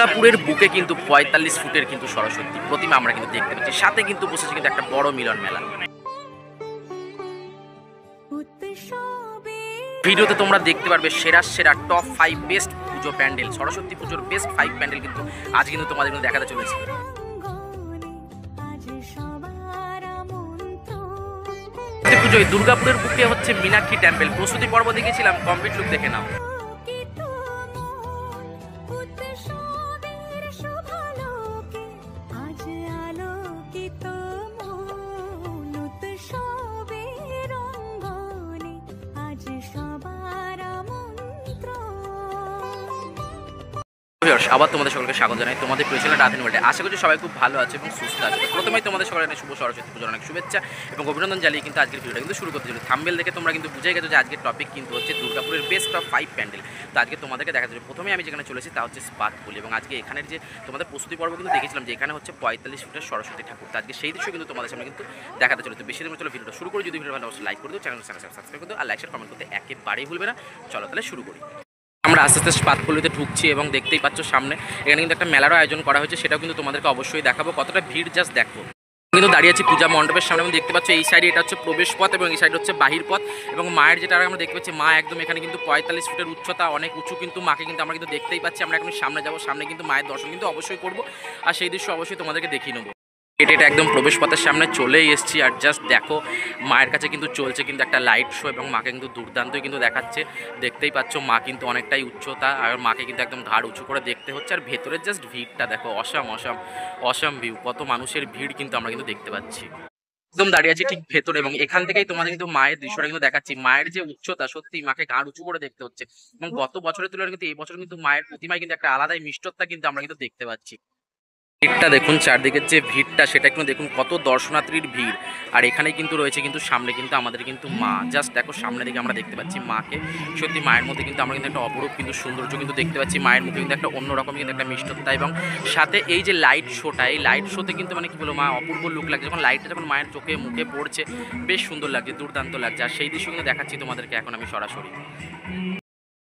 দুর্গাপুরের বুকে কিন্তু ৪৫ ফুটের কিন্তু সরস্বতী প্রতিমা আমরা কিন্তু দেখতে পাচ্ছি, সাথে কিন্তু বসেছে কিন্তু একটা বড় মিলন মেলা। ভিডিওতে তোমরা দেখতে পারবে সেরা টপ ৫ বেস্ট পুজো প্যান্ডেল, সরস্বতী পুজোর বেস্ট ৫ প্যান্ডেল কিন্তু আজ কিন্তু তোমাদের কিন্তু দেখাতে চলেছে। পুজোয় দুর্গাপুরের বুকে হচ্ছে মীনাক্ষী টেম্পল, প্রস্তুতি পর্ব দেখেছিলাম, কমপ্লিট লুক দেখে নাও। আবার তোমাদের সকলকে স্বাগত জানাই তোমাদের প্রিয় চ্যানেল রাধেন ওয়ার্ল্ডে। আশা করছি সবাই খুব ভালো আছে এবং সুস্থ আছে। প্রথমেই তোমাদের সকলের শুভ সরস্বতী পুজোর অনেক শুভেচ্ছা এবং অভিনন্দন জানিয়ে কিন্তু আজকের ভিডিওটা কিন্তু শুরু করতে চলেছি। থাম্বনেল দেখে তোমরা কিন্তু বুঝে গেছো যে আজকের টপিক কিন্তু হচ্ছে দুর্গাপুরের বেস্ট অফ ৫ প্যান্ডেল। তো আজকে তোমাদেরকে দেখা যাচ্ছে প্রথমে আমি যেখানে চলেছি তা হচ্ছে স্পাতকুল, এবং আজকে এখানের যে তোমাদের প্রস্তুতি পর্ব কিন্তু দেখেছিলাম যে এখানে হচ্ছে ৪৫ ফুটের সরস্বতী ঠাকুর। তো আজকে সেই দৃশ্য কিন্তু তোমাদের সামনে কিন্তু দেখাতে চলেছে। বেশি দিন চলো ভিডিওটা শুরু করি। যদি ভিডিও ভালো লাইক করে দিও, চ্যানেল সাবস্ক্রাইব করে দিও, আর লাইক শেয়ার কমেন্ট করতে একেবারেই ভুলবে না। চলো তাহলে শুরু করি। আমরা আস্তে আস্তে স্পাতকুলিতে ঢুকছি এবং দেখতেই পাচ্ছ সামনে এখানে কিন্তু একটা মেলারও আয়োজন করা হয়েছে, সেটাও কিন্তু তোমাদেরকে অবশ্যই দেখাবো। কতটা ভিড় জাস্ট দেখো। কিন্তু দাঁড়িয়ে আছি পূজা মণ্ডপের সামনে, এবং দেখতে পাচ্ছ এই সাইডে এটা হচ্ছে প্রবেশ পথ এবং এই সাইড হচ্ছে বাহির পথ। এবং মায়ের যেটা আমরা দেখতে পাচ্ছি মা একদম এখানে কিন্তু ৪৫ ফুটের উচ্চতা, অনেক উঁচু কিন্তু মাকে কিন্তু আমরা কিন্তু দেখতেই পাচ্ছি। আমরা এখন সামনে যাবো, সামনে কিন্তু মায়ের দর্শন কিন্তু অবশ্যই করবো, আর সেই দৃশ্য অবশ্যই তোমাদেরকে দেখিয়ে নেবো। এটা একদম প্রবেশ পথের সামনে চলেই এসেছি, আর জাস্ট দেখো মায়ের কাছে কিন্তু চলছে কিন্তু একটা লাইট শো, এবং মাকে কিন্তু দুর্দান্তই কিন্তু দেখাচ্ছে। দেখতেই পাচ্ছ মা কিন্তু অনেকটাই উচ্চতা, আর মাকে কিন্তু একদম ঘাড় উঁচু করে দেখতে হচ্ছে। আর ভেতরের জাস্ট ভিড়টা দেখো, অসাম ভিউ, কত মানুষের ভিড় কিন্তু আমরা কিন্তু দেখতে পাচ্ছি। একদম দাঁড়িয়ে আছি ঠিক ভেতরে, এবং এখান থেকেই তোমাদের কিন্তু মায়ের দৃশ্যটা কিন্তু দেখাচ্ছি। মায়ের যে উচ্চতা, সত্যি মাকে ঘাড় উঁচু করে দেখতে হচ্ছে, এবং গত বছরের তুলনায় কিন্তু এই বছর কিন্তু মায়ের প্রতিমায় কিন্তু একটা আলাদাই মিষ্টতা কিন্তু আমরা কিন্তু দেখতে পাচ্ছি। ভিড়টা দেখুন, চারদিকের যে ভিড়টা সেটা কিন্তু দেখুন, কত দর্শনার্থীর ভিড়। আর এখানে কিন্তু রয়েছে কিন্তু সামনে কিন্তু আমাদের কিন্তু মা, জাস্ট দেখো সামনে দিকে আমরা দেখতে পাচ্ছি মাকে। সত্যি মায়ের মধ্যে কিন্তু আমরা কিন্তু একটা অপরূপ কিন্তু সৌন্দর্য কিন্তু দেখতে পাচ্ছি। মায়ের মুখে কিন্তু একটা অন্যরকম কিন্তু একটা মিষ্টতা, এবং সাথে এই যে লাইট শোটা, এই লাইট শোতে কিন্তু মানে কি বলবো মা অপূর্ব লুক লাগছে। যখন লাইটটা যখন মায়ের চোখে মুখে পড়ছে বেশ সুন্দর লাগছে, দুর্দান্ত লাগছে। আর সেই দৃশ্য কিন্তু দেখাচ্ছি তোমাদেরকে এখন আমি সরাসরি।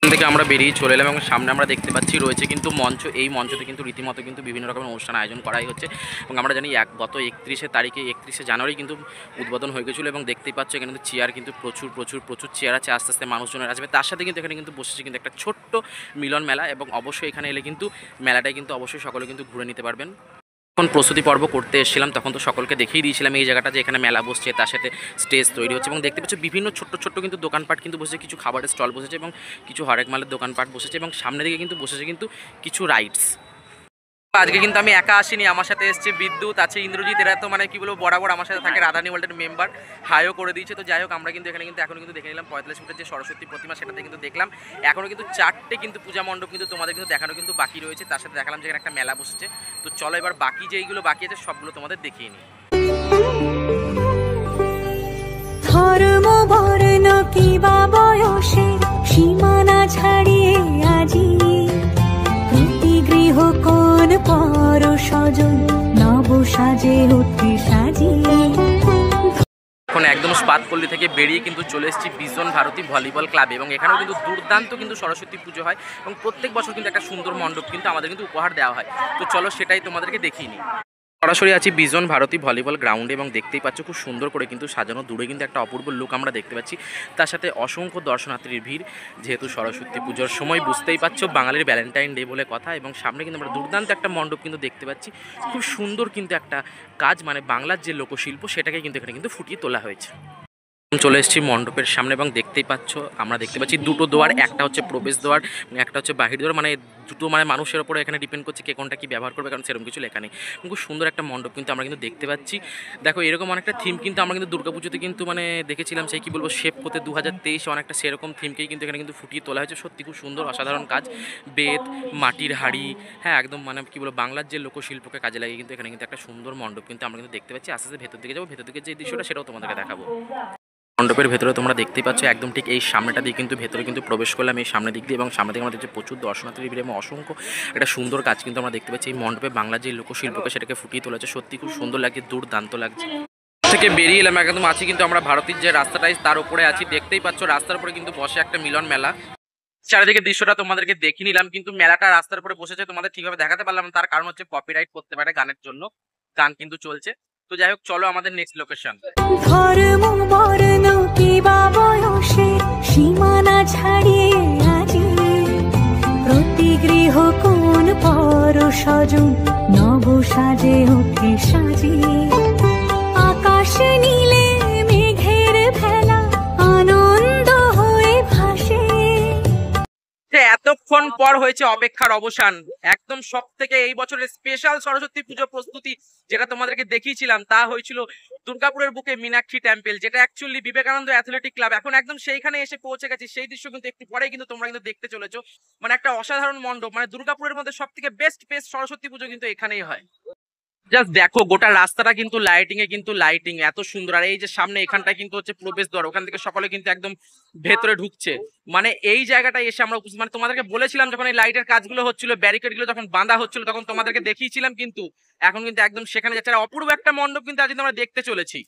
থেকে আমরা বেরিয়ে চলে এলাম, এবং সামনে আমরা দেখতে পাচ্ছি রয়েছে কিন্তু মঞ্চ। এই মঞ্চতে কিন্তু রীতিমতো কিন্তু বিভিন্ন রকমের অনুষ্ঠান আয়োজন করাই হচ্ছে, এবং আমরা জানি গত ৩১শে জানুয়ারি কিন্তু উদ্বোধন হয়ে গেছিলো। এবং দেখতেই পাচ্ছ এখানে কিন্তু চেয়ার কিন্তু প্রচুর চেয়ার আছে, আস্তে আস্তে মানুষজনের আসবে। তার সাথে কিন্তু এখানে কিন্তু বসেছে কিন্তু একটা ছোট্ট মিলন মেলা, এবং অবশ্যই এখানে এলে কিন্তু মেলাটাই কিন্তু অবশ্যই সকলে কিন্তু ঘুরে নিতে পারবেন। যখন প্রস্তুতি পর্ব করতে এসেছিলাম তখন তো সকলকে দেখিয়ে দিয়েছিলাম এই জায়গাটা যে এখানে মেলা বসছে, তার সাথে স্টেজ তৈরি হচ্ছে, এবং দেখতে পাচ্ছ বিভিন্ন ছোট্ট কিন্তু দোকানপাট কিন্তু বসেছে, কিছু খাবারের স্টল বসেছে এবং কিছু হরেক মালের দোকানপাট বসেছে, এবং সামনে দিকে কিন্তু বসেছে কিন্তু কিছু রাইডস। আজকে কিন্তু আমি একা আসিনি, আমার সাথে এসছে বিদ্যুৎ, আছে ইন্দ্রজিৎ, এরা তো মানে কি বলবো বরাবর আমার সাথে থাকে, রাধানী ওয়ার্ল্ডের মেম্বার, হাইও করে দিয়েছে। তো যাই হোক, আমরা কিন্তু এখানে কিন্তু এখনো কিন্তু দেখে নিলাম ৪৫ ফুটের যে সরস্বতী প্রতিমা, সেটাতে কিন্তু দেখলাম। এখনও কিন্তু 4টে কিন্তু পূজা মণ্ডপ কিন্তু তোমাদের কিন্তু দেখানো কিন্তু বাকি রয়েছে, তার সাথে দেখালাম যে এখানে একটা মেলা বসেছে। তো চলো এবার বাকি যে এইগুলো বাকি আছে সবগুলো তোমাদের দেখিয়ে নিই। ধর্ম বর্ণ কিবা বয়সে সীমানা ছাড়িয়ে আজি প্রতি গৃহ কোন পর স্বজন নব সাজে উঠে সাজিয়ে। এখন একদম স্পাতপল্লী থেকে বেরিয়ে কিন্তু চলে এসেছি বিজন ভারতী ভলিবল ক্লাবে, এবং এখানেও কিন্তু দুর্দান্ত কিন্তু সরস্বতী পুজো হয়, এবং প্রত্যেক বছর কিন্তু একটা সুন্দর মণ্ডপ কিন্তু আমাদের কিন্তু উপহার দেওয়া হয়। তো চলো সেটাই তোমাদেরকে দেখিয়ে নিই। সরাসরি আছি বিজন ভারতী ভলিবল গ্রাউন্ডে, এবং দেখতেই পাচ্ছ খুব সুন্দর করে কিন্তু সাজানো, দূরে কিন্তু একটা অপূর্ব লুক আমরা দেখতে পাচ্ছি। তার সাথে অসংখ্য দর্শনার্থীর ভিড়, যেহেতু সরস্বতী পুজোর সময় বুঝতেই পারছো বাঙালির ভ্যালেন্টাইন ডে বলে কথা। এবং সামনে কিন্তু আমরা দুর্দান্ত একটা মণ্ডপ কিন্তু দেখতে পাচ্ছি, খুব সুন্দর কিন্তু একটা কাজ, মানে বাংলার যে লোকশিল্প সেটাকে কিন্তু এখানে কিন্তু ফুটিয়ে তোলা হয়েছে। চলে এসেছি মণ্ডপের সামনে, এবং দেখতেই পাচ্ছ আমরা দেখতে পাচ্ছি দুটো দোয়ার, একটা হচ্ছে প্রবেশ দ্বার, একটা হচ্ছে বাহির দ্বার, মানে দুটো মানে মানুষের ওপরে এখানে ডিপেন্ড করছে কে কোনটা কি ব্যবহার করবে, কারণ সেরকম কিছু লেখা নেই। খুব সুন্দর একটা মণ্ডপ কিন্তু আমরা কিন্তু দেখতে পাচ্ছি। দেখো এরকম অনেকটা থিম কিন্তু আমরা কিন্তু দুর্গাপুজোতে কিন্তু মানে দেখেছিলাম, সেই কি বলবো শেপ হতে 2023 অনেকটা সেরকম থিমকেই কিন্তু এখানে কিন্তু ফুটিয়ে তোলা হয়েছে। সত্যি খুব সুন্দর অসাধারণ কাজ, বেত, মাটির হাঁড়ি, হ্যাঁ একদম মানে কি বলবো বাংলার যে লোকশিল্পকে কাজে লাগিয়ে কিন্তু এখানে কিন্তু একটা সুন্দর মণ্ডপ কিন্তু আমরা কিন্তু দেখতে পাচ্ছি। আস্তে আস্তে ভেতর দিকে যাবো, ভেতর দিকে যে দৃশ্যটা সেটাও তোমাদেরকে দেখাবো। মণ্ডপের ভেতরে তোমরা দেখতেই পাচ্ছ একদম ঠিক এই সামনেটা দিয়ে কিন্তু ভেতরে কিন্তু প্রবেশ করলাম এই সামনের দিক দিয়ে, এবং সামনে দিকে আমাদের যে প্রচুর দর্শনার্থী ভিড় এবং অসংখ্য একটা সুন্দর কাজ কিন্তু আমরা দেখতে পাচ্ছি। এই মণ্ডপে বাংলার যে লোকশিল্পকে সেটাকে ফুটিয়ে তোলা হচ্ছে, সত্যি খুব সুন্দর লাগছে, দুর্দান্ত লাগছে। থেকে বেরিয়ে এলাম, একদম আছি কিন্তু আমরা ভারতীর যে রাস্তাটাই তার উপরে আছি, দেখতেই পাচ্ছ রাস্তার উপরে কিন্তু বসে একটা মিলন মেলা। চারিদিকে দৃশ্যটা তোমাদেরকে দেখিয়ে নিলাম, কিন্তু মেলাটা রাস্তার উপরে বসেছে তোমাদের ঠিকভাবে দেখাতে পারলাম না, তার কারণ হচ্ছে কপিরাইট করতে পারে গানের জন্য, গান কিন্তু চলছে। তো যাই হোক, চলো আমাদের নেক্সট লোকেশন। ধর্ম বর্ণ কিবা বয়সে সীমানা ছাড়িয়ে আজি প্রতি গৃহ কোন পর সজন নব সাজে ওঠে সাজিয়ে আকাশ নীলে মেঘের ভেলা আনন্দ হয়ে ভাসে। এতক্ষণ পর হয়েছে অপেক্ষার অবসান, একদম সব থেকে এই বছরের স্পেশাল সরস্বতী পুজো প্রস্তুতি যেটা তোমাদেরকে দেখিয়েছিলাম তা হয়েছিল দুর্গাপুরের বুকে মীনাক্ষী টেম্পল, যেটা অ্যাকচুয়ালি বিবেকানন্দ অ্যাথলেটিক ক্লাব। এখন একদম সেইখানে এসে পৌঁছে গেছি, সেই দৃশ্য কিন্তু একটু পরেই কিন্তু তোমরা কিন্তু দেখতে চলেছো। মানে একটা অসাধারণ মণ্ডপ, মানে দুর্গাপুরের মধ্যে সব থেকে বেস্ট সরস্বতী পুজো কিন্তু এখানেই হয়। জাস্ট দেখো গোটা রাস্তাটা কিন্তু লাইটিং এত সুন্দর। আর এই যে সামনে এখানটা কিন্তু হচ্ছে প্রবেশ দ্বার, ওখান থেকে সকলে কিন্তু একদম ভেতরে ঢুকছে। মানে এই জায়গাটায় এসে আমরা মানে তোমাদেরকে বলেছিলাম যখন এই লাইটের কাজগুলো হচ্ছিল, ব্যারিকেড গুলো যখন বাঁধা হচ্ছিল, তখন তোমাদেরকে দেখিয়েছিলাম, কিন্তু এখন কিন্তু একদম সেখানে যাচ্ছে। আর অপূর্ব একটা মণ্ডপ কিন্তু আজ কিন্তু আমরা দেখতে চলেছি।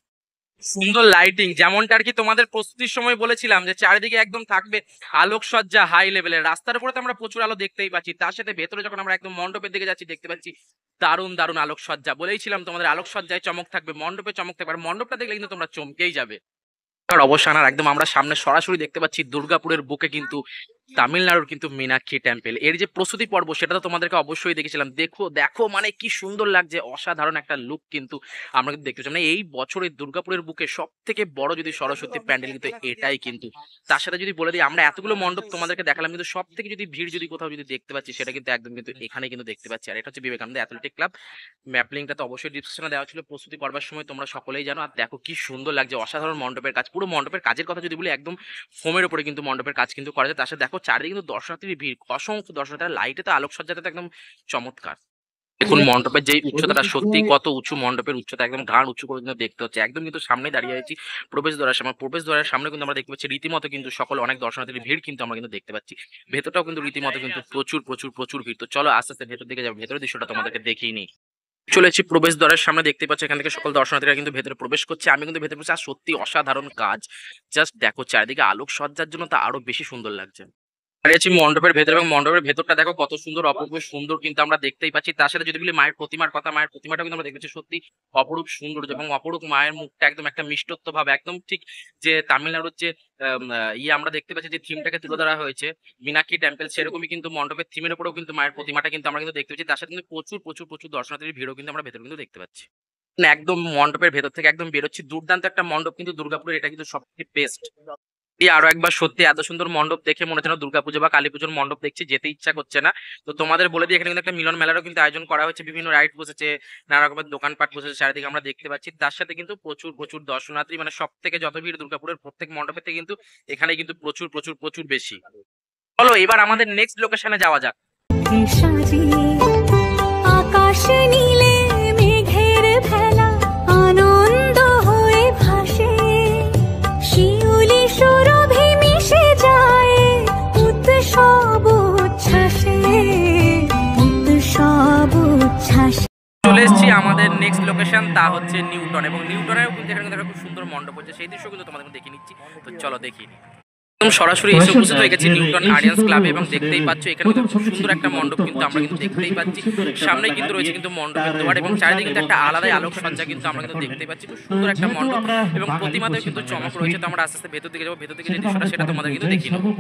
সুন্দর লাইটিং, যেমনটা আর কি তোমাদের প্রস্তুতির সময় বলেছিলাম যে চারিদিকে একদম থাকবে আলোকসজ্জা হাই লেভেলের। রাস্তার উপরে তো আমরা প্রচুর আলো দেখতেই পাচ্ছি, তার সাথে ভেতরে যখন আমরা একদম মণ্ডপের দিকে যাচ্ছি দেখতে পাচ্ছি দারুণ আলোকসজ্জা। বলেইছিলাম তোমাদের আলোকসজ্জায় চমক থাকবে, মণ্ডপে চমক থাকবে, আর মণ্ডপটা দেখলে কিন্তু তোমরা চমকেই যাবে। অবসান আর একদম আমরা সামনে সরাসরি দেখতে পাচ্ছি দুর্গাপুরের বুকে কিন্তু তামিলনাড়ুর কিন্তু মীনাক্ষী টেম্পল। এর যে প্রস্তুতি পর্ব সেটা তো তোমাদেরকে অবশ্যই দেখেছিলাম। দেখো মানে কি সুন্দর লাগছে, অসাধারণ একটা লুক কিন্তু আমরা কিন্তু দেখতে পাচ্ছি। মানে এই বছরের দুর্গাপুরের বুকে সব থেকে বড় যদি সরস্বতী প্যান্ডেল কিন্তু এটাই কিন্তু। তার সাথে যদি বলে দিই, আমরা এতগুলো মণ্ডপ তোমাদেরকে দেখালাম, কিন্তু সব থেকে যদি ভিড় যদি কোথাও যদি দেখতে পাচ্ছি সেটা কিন্তু একদম কিন্তু এখানে কিন্তু দেখতে পাচ্ছি। আর এটা হচ্ছে বিবেকানন্দ অ্যাথলেটিক ক্লাব। ম্যাপ লিঙ্কটা তো অবশ্যই ডিসক্রিপশনে দেওয়া ছিল প্রস্তুতি পর্বের সময়, তোমরা সকলেই জানো। আর দেখো কি সুন্দর লাগছে, অসাধারণ মণ্ডপের কাজ। পুরো মণ্ডপের কাজের কথা যদি বলি, একদম ফোমের উপরে কিন্তু মণ্ডপের কাজ কিন্তু করা যায়। তার সাথে দেখো চারিদিকে কিন্তু দর্শনার্থীর ভিড়, অসংখ্য দর্শনার্থী, লাইটে তো আলোকসজ্জাতে তো একদম চমৎকার। দেখুন মণ্ডপের যে উচ্চতাটা, সত্যি কত উঁচু মণ্ডপের উচ্চতা, একদম ঘাড় উঁচু করে কিন্তু দেখতে হচ্ছে। একদম কিন্তু সামনে দাঁড়িয়ে আছি প্রবেশ দ্বারের সামনে কিন্তু আমরা দেখতে পাচ্ছি রীতিমতো কিন্তু সকল অনেক দর্শনার্থীর ভিড় কিন্তু আমরা কিন্তু দেখতে পাচ্ছি। ভেতরটাও কিন্তু রীতিমতো কিন্তু প্রচুর ভিড়। তো চলো আস্তে আস্তে ভেতর দিকে যাবো, ভেতরের দৃশ্যটা তোমাদেরকে দেখিয়ে নিই। চলেছি প্রবেশ দ্বারের সামনে, দেখতে পাচ্ছি এখান থেকে সকল দর্শনার্থীরা কিন্তু ভেতরে প্রবেশ করছে। আমি কিন্তু ভেতরে প্রবেশ, আর সত্যি অসাধারণ কাজ। জাস্ট দেখো চারিদিকে আলোকসজ্জার জন্য তা আরো বেশি সুন্দর লাগছে। দাঁড়িয়েছি মণ্ডপের ভেতরে, এবং মণ্ডপের ভেতরটা দেখো কত সুন্দর, অপূর্ব সুন্দর কিন্তু আমরা দেখতেই পাচ্ছি। তার সাথে যদি বলি মায়ের প্রতিমার কথা, মায়ের প্রতিমাটা কিন্তু আমরা দেখেছি সত্যি অপরূপ সুন্দর, এবং অপরূপ মায়ের মুখটা একদম একটা মিষ্টত্ব ভাব, একদম ঠিক যে তামিলনাড়ুর যে আমরা দেখতে পাচ্ছি যে থিমটাকে তুলে ধরা হয়েছে মীনাক্ষী টেম্পল, সেরকমই কিন্তু মণ্ডপের থিমের উপরেও কিন্তু মায়ের প্রতিমাটা কিন্তু আমরা কিন্তু দেখতে পাচ্ছি। তার সাথে কিন্তু প্রচুর দর্শনার্থীর ভিড়ও কিন্তু আমরা ভেতরে কিন্তু দেখতে পাচ্ছি। একদম মণ্ডপের ভেতর থেকে একদম বেরোচ্ছি, দুর্দান্ত একটা মণ্ডপ কিন্তু দুর্গাপুরের, এটা কিন্তু সবথেকে বেস্ট। আরো একবার সত্যি এত সুন্দর মণ্ডপ দেখে মনে হচ্ছে না দুর্গাপুজো বা কালী পুজোর মণ্ডপ দেখছি, যেতে ইচ্ছা করছে না। তো তোমাদের বলে দিই, এখানে কিন্তু একটা মিলন মেলারও কিন্তু আয়োজন করা হয়েছে, বিভিন্ন রাইড বসেছে, নানা রকমের দোকানপাট বসেছে চারিদিকে আমরা দেখতে পাচ্ছি। তার সাথে কিন্তু প্রচুর দর্শনার্থী, মানে সব থেকে যত ভিড় দুর্গাপুরের প্রত্যেক মণ্ডপের থেকে কিন্তু এখানে কিন্তু প্রচুর বেশি। চলো এবার আমাদের নেক্সট লোকেশনে যাওয়া যাক। আকাশ নীলে মেঘের ভেলা আনন্দ হয়ে ভাসে শিউলি সুরভি মিশে যায় উৎসব উচ্ছ্বাসে চলে এসেছি আমাদের নেক্সট লোকেশন, তা হচ্ছে নিউটন। এবং নিউটনেও কিন্তু এখানে কিন্তু খুব সুন্দর মণ্ডপ হচ্ছে, সেই দৃশ্য কিন্তু তোমাদের দেখে নিচ্ছি। তো চলো দেখি। সরাসরি এসে উপস্থিত হয়ে গেছি নিউটন আরিয়ান্স ক্লাবে, এবং দেখতেই পাচ্ছ এখানে কিন্তু খুব সুন্দর একটা মণ্ডপ কিন্তু আমরা কিন্তু দেখতেই পাচ্ছি। সামনে কিন্তু রয়েছে কিন্তু মণ্ডপের দুয়ার, এবং চারিদিকে কিন্তু একটা আলাদাই আলোকসজ্জা কিন্তু আমরা কিন্তু দেখতেই পাচ্ছি। খুব সুন্দর একটা মণ্ডপ, এবং প্রতিমাতেও কিন্তু চমক রয়েছে। তো আমরা আস্তে আস্তে ভেতর দিকে যাবো, ভেতর দিকে যে দৃশ্যটা সেটা তোমাদের কিন্তু দেখিয়ে নেবো।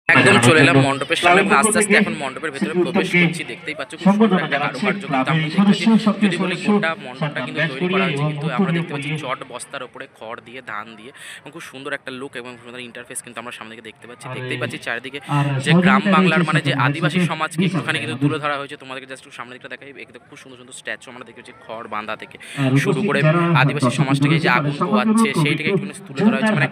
একদম চলে এলাম মণ্ডপের সামনে, আস্তে আস্তে এখন মণ্ডপের ভেতরে প্রবেশ করছি। দেখতেই পাচ্ছ খুব সুন্দর একটা কারুকার্য কিন্তু আমরা দেখতেছি। যদি বলি গোটা মণ্ডপটা কিন্তু তৈরি করা হয়েছে কিন্তু আমরা দেখতে পাচ্ছি চট বস্তার উপরে খড় দিয়ে, ধান দিয়ে, এবং খুব সুন্দর একটা লুক এবং সুন্দর ইন্টারফেস কিন্তু আমরা সামনে থেকে দেখতে পাচ্ছি। দেখতেই পাচ্ছি চারিদিকে যে গ্রাম বাংলার মানে যে আদিবাসী সমাজকে একটুখানি কিন্তু তুলে ধরা হয়েছে। তোমাদেরকে জাস্ট সামনে দিকটা দেখাই, এখানে খুব সুন্দর স্ট্যাচু আমরা দেখতে পাচ্ছি, খড় বাঁধা থেকে শুরু করে আদিবাসী সমাজটাকে যে আগুন পোয়াচ্ছে সেইটাকে একটু তুলে ধরা হয়েছে। মানে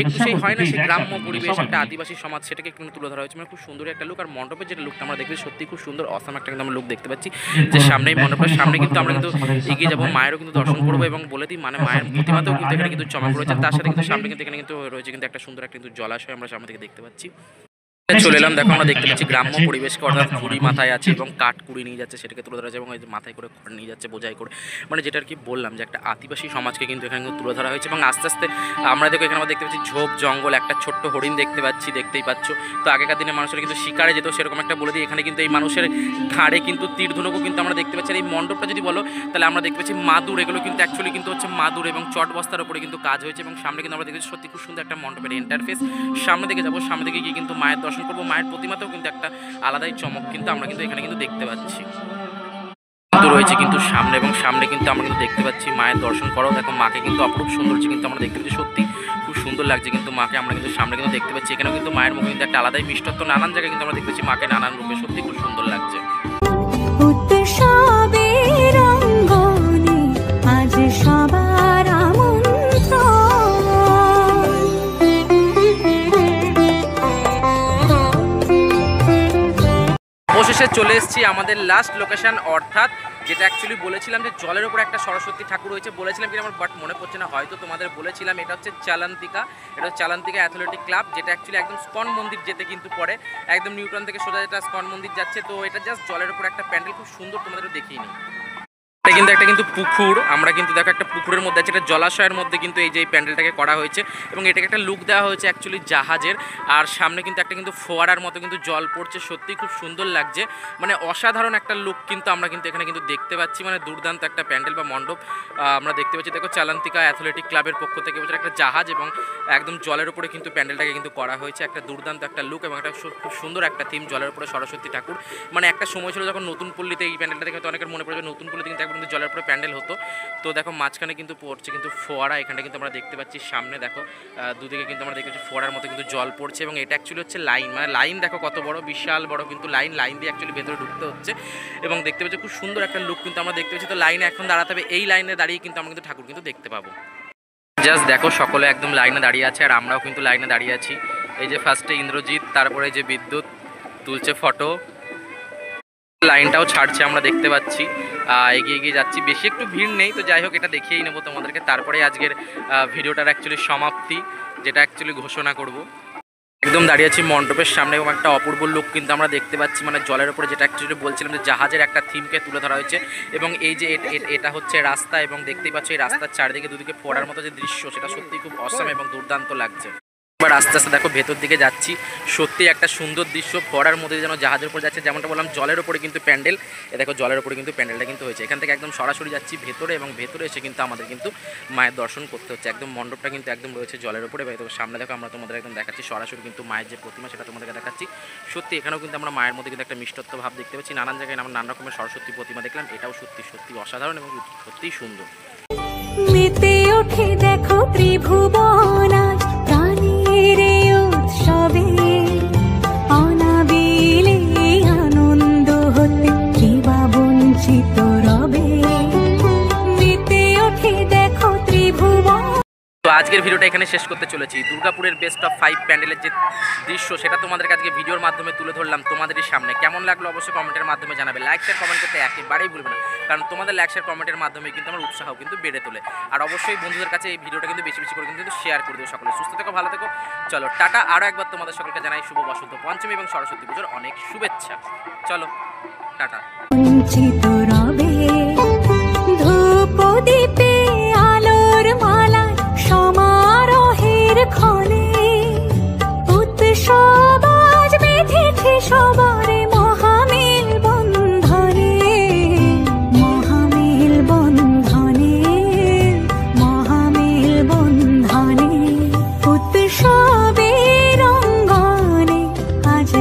একটু সেই হয় না সেই গ্রাম্য পরিবেশ, একটা আদিবাসী সমাজ, সেটাকে একটু তুলে ধরা হয়েছে। মানে খুব সুন্দর একটা লুক। আর মণ্ডপের যেটা লুকটা আমরা দেখছি সত্যি খুব সুন্দর, অসাম একটা কিন্তু আমরা লুক দেখতে পাচ্ছি। যে সামনেই মণ্ডপের সামনে কিন্তু আমরা কিন্তু এগিয়ে যাবো, মায়েরও কিন্তু দর্শন করবো, এবং বলে দিই মানে মায়ের প্রতিমাতেও কিন্তু এখানে কিন্তু চমক রয়েছে। তার সাথে কিন্তু সামনে কিন্তু এখানে কিন্তু রয়েছে কিন্তু একটা সুন্দর একটা কিন্তু জলাশয় আমরা সামনে থেকে দেখতে পাচ্ছি। চলে এলাম। দেখো আমরা দেখতে পাচ্ছি গ্রাম্য পরিবেশকে, অর্থাৎ ঘুড়ি মাথায় আছে এবং কাঠ কুড়ি নিয়ে যাচ্ছে, সেটাকে তুলে ধরা হয়েছে এবং মাথায় করে খড় নিয়ে যাচ্ছে বোঝাই করে, মানে যেটা আর কি বললাম যে একটা আদিবাসী সমাজকে কিন্তু এখানে কিন্তু তুলে ধরা হয়েছে। এবং আস্তে আস্তে আমরা দেখো এখানে আমরা দেখতে পাচ্ছি ঝোপ জঙ্গল, একটা ছোট্ট হরিণ দেখতে পাচ্ছি, দেখতেই পাচ্ছ। তো আগেকার দিনে মানুষেরা কিন্তু শিকারে যেত, সেরকম একটা বলে দিই। এখানে কিন্তু এই মানুষের ঘাড়ে কিন্তু তীর ধনুকও কিন্তু আমরা দেখতে পাচ্ছি। আর এই মণ্ডপটা যদি বলো তাহলে আমরা দেখতে পাচ্ছি মাদুর, এগুলো কিন্তু অ্যাকচুয়ালি কিন্তু হচ্ছে মাদুর এবং চট বস্তার উপরে কিন্তু কাজ হয়েছে। এবং সামনে কিন্তু আমরা দেখতে পাচ্ছি সত্যি খুব সুন্দর একটা মণ্ডপের ইন্টারফেস। সামনে দিকে যাবো, সামনে দিকে গিয়ে কিন্তু মায়ের দর্শন করবো। মায়ের প্রতিমাতেও কিন্তু একটা আলাদাই চমক কিন্তু আমরা কিন্তু এখানে কিন্তু দেখতে পাচ্ছি রয়েছে কিন্তু সামনে। এবং সামনে কিন্তু আমরা কিন্তু দেখতে পাচ্ছি মায়ের দর্শন করো। দেখো মাকে কিন্তু অপরূপ সৌন্দর্য কিন্তু আমরা দেখতে পাচ্ছি, সত্যি খুব সুন্দর লাগছে কিন্তু মাকে আমরা কিন্তু সামনে কিন্তু দেখতে পাচ্ছি। এখানেও কিন্তু মায়ের মুখে কিন্তু একটা আলাদাই মিষ্টত্ব, নানান জায়গায় কিন্তু আমরা দেখতে পাচ্ছি মাকে নানান রূপে, সত্যি খুব সুন্দর লাগছে। অবশেষে চলে এসেছি আমাদের লাস্ট লোকেশন, অর্থাৎ যেটা অ্যাকচুয়ালি বলেছিলাম যে জলের উপরে একটা সরস্বতী ঠাকুর রয়েছে, বলেছিলাম কিনা আমার বাট মনে পড়ছে না, হয়তো তোমাদের বলেছিলাম। এটা হচ্ছে চালান্তিকা, এটা হচ্ছে চালান্তিকা অ্যাথলেটিক ক্লাব, যেটা অ্যাকচুয়ালি একদম স্কন মন্দির যেতে কিন্তু পড়ে, একদম নিউটন থেকে সোজা যেটা স্কন মন্দির যাচ্ছে। তো এটা জাস্ট জলের উপর একটা প্যান্ডেল, খুব সুন্দর, তোমাদের দেখিয়ে নিই। এটা কিন্তু একটা কিন্তু পুকুর, আমরা কিন্তু দেখো একটা পুকুরের মধ্যে আছে, এটা জলাশয়ের মধ্যে কিন্তু এই যে এই প্যান্ডেলটাকে করা হয়েছে। এবং এটাকে একটা লুক দেওয়া হয়েছে অ্যাকচুয়ালি জাহাজের। আর সামনে কিন্তু একটা কিন্তু ফোয়ারার মতো কিন্তু জল পড়ছে, সত্যি খুব সুন্দর লাগছে, মানে অসাধারণ একটা লুক কিন্তু আমরা কিন্তু এখানে কিন্তু দেখতে পাচ্ছি। মানে দুর্দান্ত একটা প্যান্ডেল বা মণ্ডপ আমরা দেখতে পাচ্ছি। দেখো চালান্তিকা অ্যাথলেটিক ক্লাবের পক্ষ থেকে একটা জাহাজ এবং একদম জলের উপরে কিন্তু প্যান্ডেলটাকে কিন্তু করা হয়েছে। একটা দুর্দান্ত একটা লুক এবং একটা খুব সুন্দর একটা থিম, জলের উপরে সরস্বতী ঠাকুর। মানে একটা সময় ছিল যখন নতুন পল্লীতে এই প্যান্ডেলটা দেখে হয়তো অনেকের মনে পড়ে, নতুন পল্লীতে কিন্তু কিন্তু জলের উপরে প্যান্ডেল হতো। তো দেখো মাঝখানে কিন্তু পড়ছে কিন্তু ফোয়ারা, এখানটা কিন্তু আমরা দেখতে পাচ্ছি। সামনে দেখো দুদিকে কিন্তু আমরা দেখতে পাচ্ছি ফোয়ারার মতো কিন্তু জল পড়ছে। এবং এটা অ্যাকচুয়ালি হচ্ছে লাইন, মানে লাইন দেখো কত বড়, বিশাল বড় কিন্তু লাইন দিয়ে অ্যাকচুয়ালি ভেতরে ঢুকতে হচ্ছে। এবং দেখতে পাচ্ছি খুব সুন্দর একটা লুক কিন্তু আমরা দেখতে পাচ্ছি। তো লাইনে এখন দাঁড়াতে হবে, এই লাইনে দাঁড়িয়ে কিন্তু আমরা কিন্তু ঠাকুর কিন্তু দেখতে পাবো। জাস্ট দেখো সকলে একদম লাইনে দাঁড়িয়ে আছে, আর আমরাও কিন্তু লাইনে দাঁড়িয়ে আছি। এই যে ফার্স্টে ইন্দ্রজিৎ, তারপরে যে বিদ্যুৎ তুলছে ফটো, লাইনটাও ছাড়ছে আমরা দেখতে পাচ্ছি। এগিয়ে যাচ্ছি, বেশি একটু ভিড় নেই, তো যাই হোক এটা দেখিয়েই নেবো তোমাদেরকে। তারপরে আজকের ভিডিওটার অ্যাকচুয়ালি সমাপ্তি, যেটা অ্যাকচুয়ালি ঘোষণা করব। একদম দাঁড়িয়ে আছি মণ্ডপের সামনে এবং একটা অপূর্ব লুক কিন্তু আমরা দেখতে পাচ্ছি, মানে জলের উপরে, যেটা অ্যাকচুয়ালি বলছিলাম যে জাহাজের একটা থিমকে তুলে ধরা হয়েছে। এবং এই যে এটা হচ্ছে রাস্তা, এবং দেখতেই পাচ্ছ এই রাস্তার চারিদিকে দুদিকে ফোয়ারার মতো যে দৃশ্য, সেটা সত্যি খুব অসাম এবং দুর্দান্ত লাগছে। এবার আস্তে আস্তে দেখো ভেতর দিকে যাচ্ছি, সত্যি একটা সুন্দর দৃশ্য, ফোয়ারার মধ্যে যেন জাহাজের উপরে যাচ্ছে, যেমনটা বললাম জলের উপরে কিন্তু প্যান্ডেল। দেখো জলের উপরে কিন্তু প্যান্ডেলটা কিন্তু হয়েছে। এখান থেকে একদম সরাসরি যাচ্ছি ভেতরে, এবং ভেতরে এসে কিন্তু আমাদের কিন্তু মায়ের দর্শন করতে হচ্ছে। একদম মণ্ডপটা কিন্তু একদম রয়েছে জলের উপরে। সামনে দেখো আমরা তোমাদের একদম দেখাচ্ছি সরাসরি কিন্তু মায়ের যে প্রতিমা, সেটা তোমাদেরকে দেখাচ্ছি। সত্যি এখানেও কিন্তু আমরা মায়ের মধ্যে কিন্তু একটা মিষ্টত্ব ভাব দেখতে পাচ্ছি। নানান জায়গায় আমরা নানা রকমের সরস্বতী প্রতিমা দেখলাম, এটাও সত্যি অসাধারণ এবং সত্যিই সুন্দর। মেতে ওঠে দেখো ত্রিভুবন আজ প্রাণের উৎসবে, অনাবিলে আনন্দ হতে কিবা বঞ্চিত রবে। মেতে ওঠে দেখো ত্রিভুবন। তো আজকের ভিডিওটা এখানে শেষ করতে চলেছি। দুর্গাপুরের বেস্ট অফ 5 প্যান্ডেলের যে দৃশ্য, সেটা তোমাদেরকে আজকে ভিডিওর মাধ্যমে তুলে ধরলাম তোমাদেরই সামনে। কেমন লাগলো অবশ্যই কমেন্টের মাধ্যমে জানাবে। লাইক শেয়ার কমেন্ট করতে একেবারেই ভুলবে না, কারণ তোমাদের লাইক শেয়ার কমেন্টের মাধ্যমে কিন্তু আমার উৎসাহ কিন্তু বেড়ে তোলে। আর অবশ্যই বন্ধুদের কাছে এই ভিডিওটা কিন্তু বেশি করে কিন্তু শেয়ার করে দেবো। সকলে সুস্থ থেকো, ভালো থেকো। চলো টাটা। আরও একবার তোমাদের সকলকে জানাই শুভ বসন্ত পঞ্চমী এবং সরস্বতী পুজোর অনেক শুভেচ্ছা। চলো টাটা। বঞ্চিত রবে ধূপ দীপে আলোর মালা সমারোহের ক্ষণে, উৎসব আজ বেঁধেছে সবারে মহামেল বন্ধনে, মহামেল বন্ধনে, মহামেল বন্ধনে। উৎসবের অঙ্গনে আজ